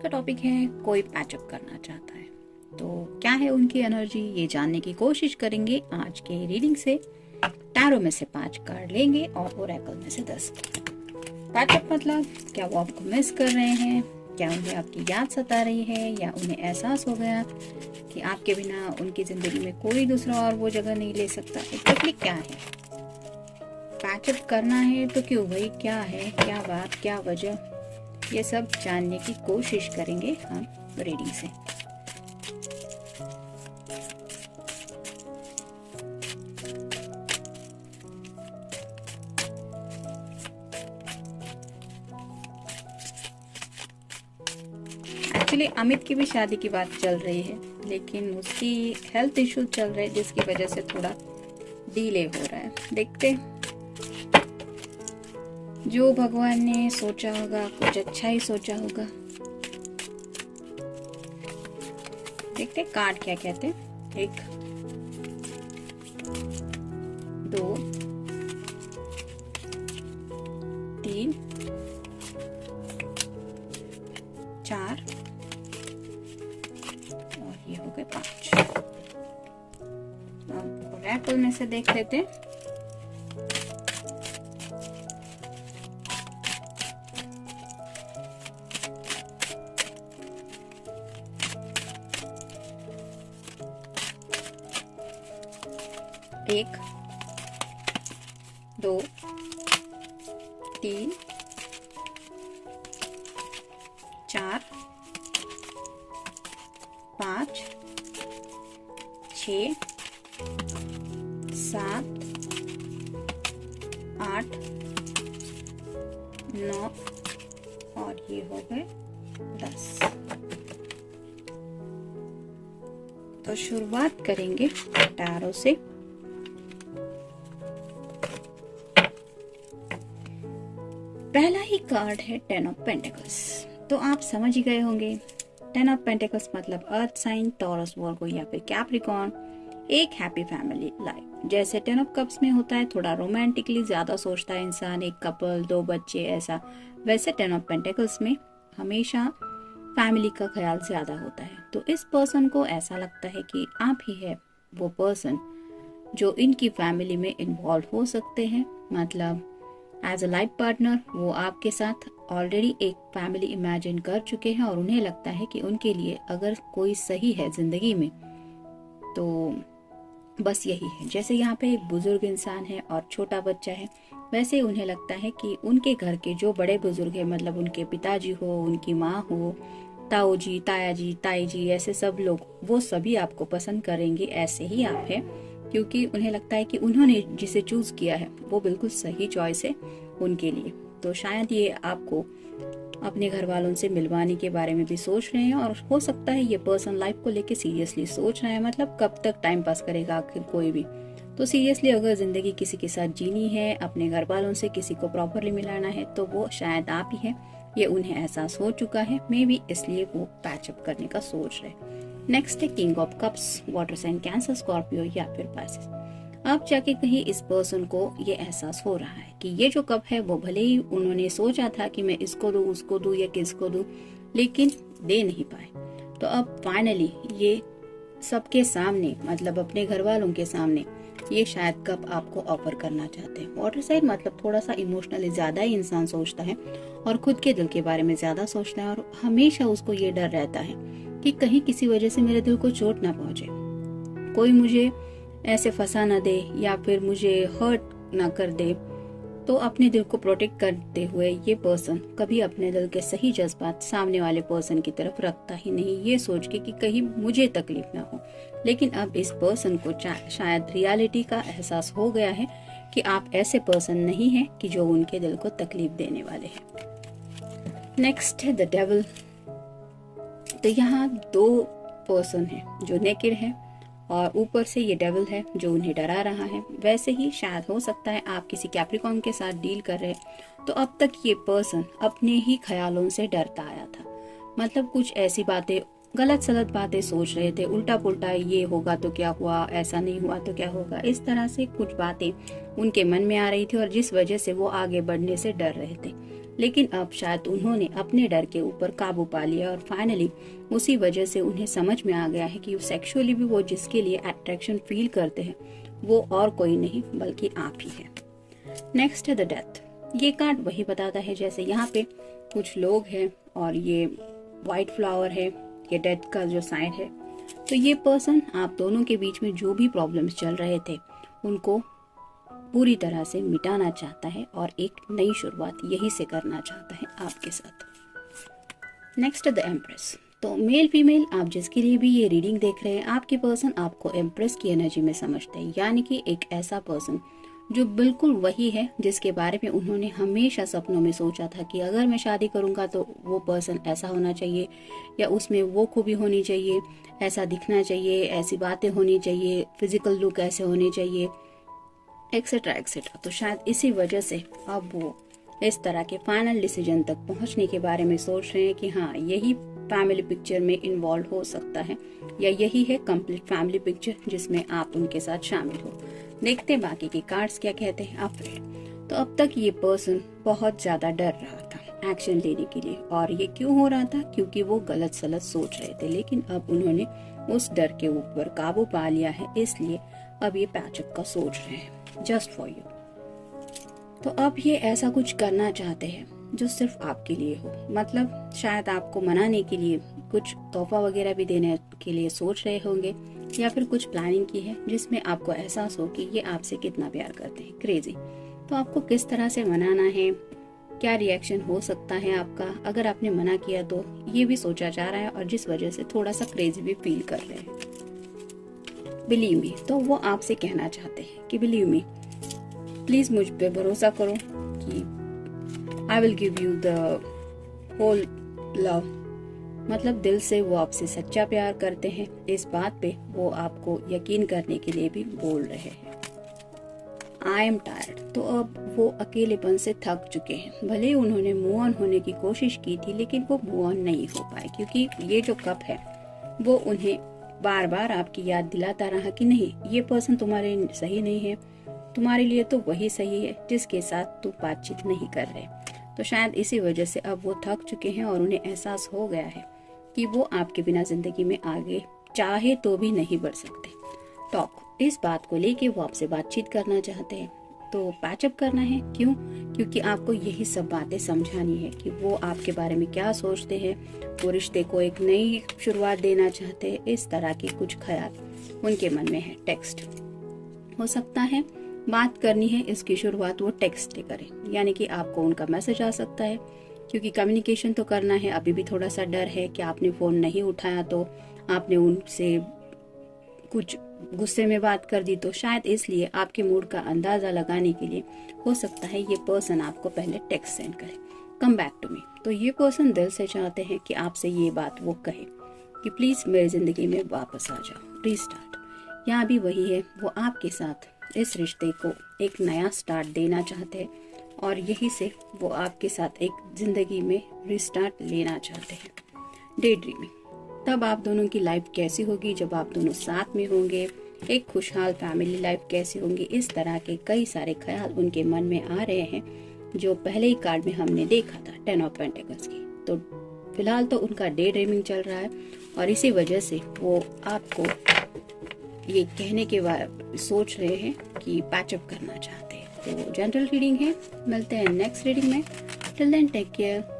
का टॉपिक है कोई पैचअप करना चाहता है, तो क्या है उनकी एनर्जी ये जानने की कोशिश करेंगे आज के रीडिंग से। टैरो में से 5 कार्ड लेंगे और ओरेकल में से 10। पैचअप मतलब क्या वो आपको मिस कर रहे हैं, क्या उन्हें आपकी याद सता रही है, या उन्हें एहसास हो गया कि आपके बिना उनकी जिंदगी में कोई दूसरा और वो जगह नहीं ले सकता। एग्जैक्टली क्या है पैचअप करना है तो क्यों भाई, क्या है, क्या बात, क्या वजह, ये सब जानने की कोशिश करेंगे हम रीडिंग से। एक्चुअली अमित की भी शादी की बात चल रही है, लेकिन उसकी हेल्थ इश्यूज चल रहे हैं जिसकी वजह से थोड़ा डिले हो रहा है। देखते जो भगवान ने सोचा होगा कुछ अच्छा ही सोचा होगा। देखते कार्ड क्या कहते हैं। 1 2 3 4 और ये हो गए 5। अब ओरेकल में से देख लेते हैं। एक 2 3 4 5 6 7 8 9 और ये हो गए 10। तो शुरुआत करेंगे टैरो से। पहला ही कार्ड है 10 ऑफ पेंटिकल्स। तो आप समझ ही गए होंगे 10 ऑफ पेंटिकल्स मतलब अर्थ साइन, टॉरस, वर्गो या फिर कैप्रिकॉर्न, एक हैप्पी फैमिली लाइफ। जैसे 10 ऑफ कप्स में होता है थोड़ा रोमांटिकली ज्यादा सोचता है इंसान, एक कपल, 2 बच्चे ऐसा। वैसे 10 ऑफ पेंटिकल्स में हमेशा फैमिली का ख्याल ज्यादा होता है। तो इस पर्सन को ऐसा लगता है कि आप ही है वो पर्सन जो इनकी फैमिली में इन्वॉल्व हो सकते हैं। मतलब एज अ लाइफ पार्टनर वो आपके साथ ऑलरेडी एक फैमिली इमेजिन कर चुके हैं और उन्हें लगता है कि उनके लिए अगर कोई सही है जिंदगी में तो बस यही है। जैसे यहाँ पे एक बुजुर्ग इंसान है और छोटा बच्चा है, वैसे उन्हें लगता है कि उनके घर के जो बड़े बुजुर्ग है, मतलब उनके पिताजी हो, उनकी माँ हो, ताऊ जी, ताया जी, ताई जी, ऐसे सब लोग, वो सभी आपको पसंद करेंगे ऐसे ही आप है, क्योंकि उन्हें लगता है कि उन्होंने जिसे चूज किया है वो बिल्कुल सही चॉइस है उनके लिए। तो शायद ये आपको अपने घर वालों से मिलवाने के बारे में भी सोच रहे हैं, और हो सकता है ये पर्सन लाइफ को लेके सीरियसली सोच रहा है। मतलब कब तक टाइम पास करेगा आखिर कोई भी। तो सीरियसली अगर जिंदगी किसी के साथ जीनी है, अपने घर वालों से किसी को प्रॉपरली मिलाना है, तो वो शायद आप ही है। ये उन्हें एहसास हो चुका है, मे बी इसलिए वो पैचअप करने का सोच रहे। नेक्स्ट है king of cups, water sign, Cancer, Scorpio या फिर पाइसेस। अब जाके कहीं इस पर्सन को ये एहसास हो रहा है कि ये जो कप है वो भले ही उन्होंने सोचा था कि मैं इसको दूं, उसको दूं या किसको दूं, लेकिन दे नहीं पाए। तो अब फाइनली ये सबके सामने, मतलब अपने घर वालों के सामने, ये शायद कप आपको ऑफर करना चाहते हैं। वाटर साइन मतलब थोड़ा सा इमोशनली ज्यादा ही इंसान सोचता है और खुद के दिल के बारे में ज्यादा सोचता है, और हमेशा उसको ये डर रहता है कि कहीं किसी वजह से मेरे दिल को चोट ना पहुंचे, कोई मुझे ऐसे फंसा ना दे या फिर मुझे हर्ट ना कर दे। तो अपने दिल को प्रोटेक्ट करते हुए ये पर्सन कभी अपने दिल के सही जज्बात सामने वाले पर्सन की तरफ रखता ही नहीं, ये सोच के कि कहीं मुझे तकलीफ ना हो। लेकिन अब इस पर्सन को शायद रियलिटी का एहसास हो गया है कि आप ऐसे पर्सन नहीं हैं कि जो उनके दिल को तकलीफ देने वाले हैं। नेक्स्ट है द डेविल। तो यहाँ 2 पर्सन है जो नेकेड है और ऊपर से ये डेविल है जो उन्हें डरा रहा है। वैसे ही शायद हो सकता है आप किसी कैप्रिकॉर्न के साथ डील कर रहे तो अब तक ये पर्सन अपने ही ख्यालों से डरता आया था। मतलब कुछ ऐसी बातें गलत सलत बातें सोच रहे थे, उल्टा पुल्टा ये होगा तो क्या हुआ, ऐसा नहीं हुआ तो क्या होगा, इस तरह से कुछ बातें उनके मन में आ रही थी और जिस वजह से वो आगे बढ़ने से डर रहे थे। लेकिन अब शायद उन्होंने अपने डर के ऊपर काबू पा लिया और फाइनली उसी वजह से उन्हें समझ में आ गया है कि सेक्सुअली भी वो जिसके लिए अट्रैक्शन फील करते हैं वो और कोई नहीं बल्कि आप ही है। नेक्स्ट है द डेथ। ये कार्ड वही बताता है जैसे यहाँ पे कुछ लोग हैं और ये व्हाइट फ्लावर है, ये डेथ का जो साइन है। तो ये पर्सन आप दोनों के बीच में जो भी प्रॉब्लम्स चल रहे थे उनको पूरी तरह से मिटाना चाहता है और एक नई शुरुआत यही से करना चाहता है आपके साथ। Next the empress. तो मेल फीमेल आप जिसके लिए भी ये रीडिंग देख रहे हैं, आपके पर्सन आपको एम्प्रेस की एनर्जी में समझते हैं, यानी कि एक ऐसा पर्सन जो बिल्कुल वही है जिसके बारे में उन्होंने हमेशा सपनों में सोचा था कि अगर मैं शादी करूंगा तो वो पर्सन ऐसा होना चाहिए या उसमें वो खूबी होनी चाहिए, ऐसा दिखना चाहिए, ऐसी बातें होनी चाहिए, फिजिकल लुक ऐसे होने चाहिए, एक्सेट्रा एक्सेट्रा। तो शायद इसी वजह से अब वो इस तरह के फाइनल डिसीजन तक पहुंचने के बारे में सोच रहे हैं कि हाँ यही फैमिली पिक्चर में इन्वॉल्व हो सकता है या यही है कंप्लीट फैमिली पिक्चर जिसमें आप उनके साथ शामिल हो। देखते हैं बाकी के कार्ड्स क्या कहते हैं। अफ्रेड। तो अब तक ये पर्सन बहुत ज्यादा डर रहा था एक्शन लेने के लिए, और ये क्यों हो रहा था, क्योंकि वो गलत सलत सोच रहे थे। लेकिन अब उन्होंने उस डर के ऊपर काबू पा लिया है, इसलिए अब ये पैचअप का सोच रहे हैं जस्ट फॉर यू। तो अब ये ऐसा कुछ करना चाहते हैं जो सिर्फ आपके लिए हो, मतलब शायद आपको मनाने के लिए कुछ तोहफा वगैरह भी देने के लिए सोच रहे होंगे या फिर कुछ प्लानिंग की है जिसमें आपको एहसास हो कि ये आपसे कितना प्यार करते हैं। क्रेजी। तो आपको किस तरह से मनाना है, क्या रिएक्शन हो सकता है आपका अगर आपने मना किया, तो ये भी सोचा जा रहा है और जिस वजह से थोड़ा सा क्रेजी भी फील कर रहे हैं। Believe me. तो वो आपसे कहना चाहते हैं कि बिलीव मी, प्लीज मुझ पे भरोसा करो कि I will give you the whole love. मतलब दिल से वो आपसे सच्चा प्यार करते हैं, इस बात पे वो आपको यकीन करने के लिए भी बोल रहे हैं। I am tired. तो अब वो अकेलेपन से थक चुके हैं। भले उन्होंने मूव ऑन होने की कोशिश की थी लेकिन वो मूव ऑन नहीं हो पाए, क्योंकि ये जो कप है वो उन्हें बार बार आपकी याद दिलाता रहा कि नहीं, ये पर्सन तुम्हारे सही नहीं है, तुम्हारे लिए तो वही सही है जिसके साथ तुम बातचीत नहीं कर रहे। तो शायद इसी वजह से अब वो थक चुके हैं और उन्हें एहसास हो गया है कि वो आपके बिना जिंदगी में आगे चाहे तो भी नहीं बढ़ सकते। टॉक। इस बात को लेके वो आपसे बातचीत करना चाहते हैं, तो पैचअप करना है। क्यों? क्योंकि आपको यही सब बातें समझानी है कि वो आपके बारे में क्या सोचते हैं, वो रिश्ते को एक नई शुरुआत देना चाहते हैं, इस तरह के कुछ ख्याल उनके मन में है। टेक्स्ट हो सकता है बात करनी है, इसकी शुरुआत वो टेक्स्ट से करें, यानी कि आपको उनका मैसेज आ सकता है, क्योंकि कम्युनिकेशन तो करना है। अभी भी थोड़ा सा डर है कि आपने फोन नहीं उठाया तो आपने उनसे कुछ गुस्से में बात कर दी, तो शायद इसलिए आपके मूड का अंदाजा लगाने के लिए हो सकता है ये पर्सन आपको पहले टेक्स्ट सेंड करे, कम बैक टू मी। तो ये पर्सन दिल से चाहते हैं कि आपसे ये बात वो कहे कि प्लीज मेरी जिंदगी में वापस आ जाओ, रीस्टार्ट। यहाँ भी वही है, वो आपके साथ इस रिश्ते को एक नया स्टार्ट देना चाहते हैं और यही से वो आपके साथ एक जिंदगी में रिस्टार्ट लेना चाहते हैं। Day dreaming. तब आप दोनों की लाइफ कैसी होगी जब आप दोनों साथ में होंगे, एक खुशहाल फैमिली लाइफ कैसी होंगी, इस तरह के कई सारे ख्याल उनके मन में आ रहे हैं जो पहले ही कार्ड में हमने देखा था, 10 ऑफ पेंटिकल्स की। तो फिलहाल तो उनका डे ड्रीमिंग चल रहा है और इसी वजह से वो आपको ये कहने के बाद सोच रहे हैं कि पैचअप करना चाहते हैं। तो जनरल रीडिंग है, मिलते हैं नेक्स्ट रीडिंग में। Till then take care.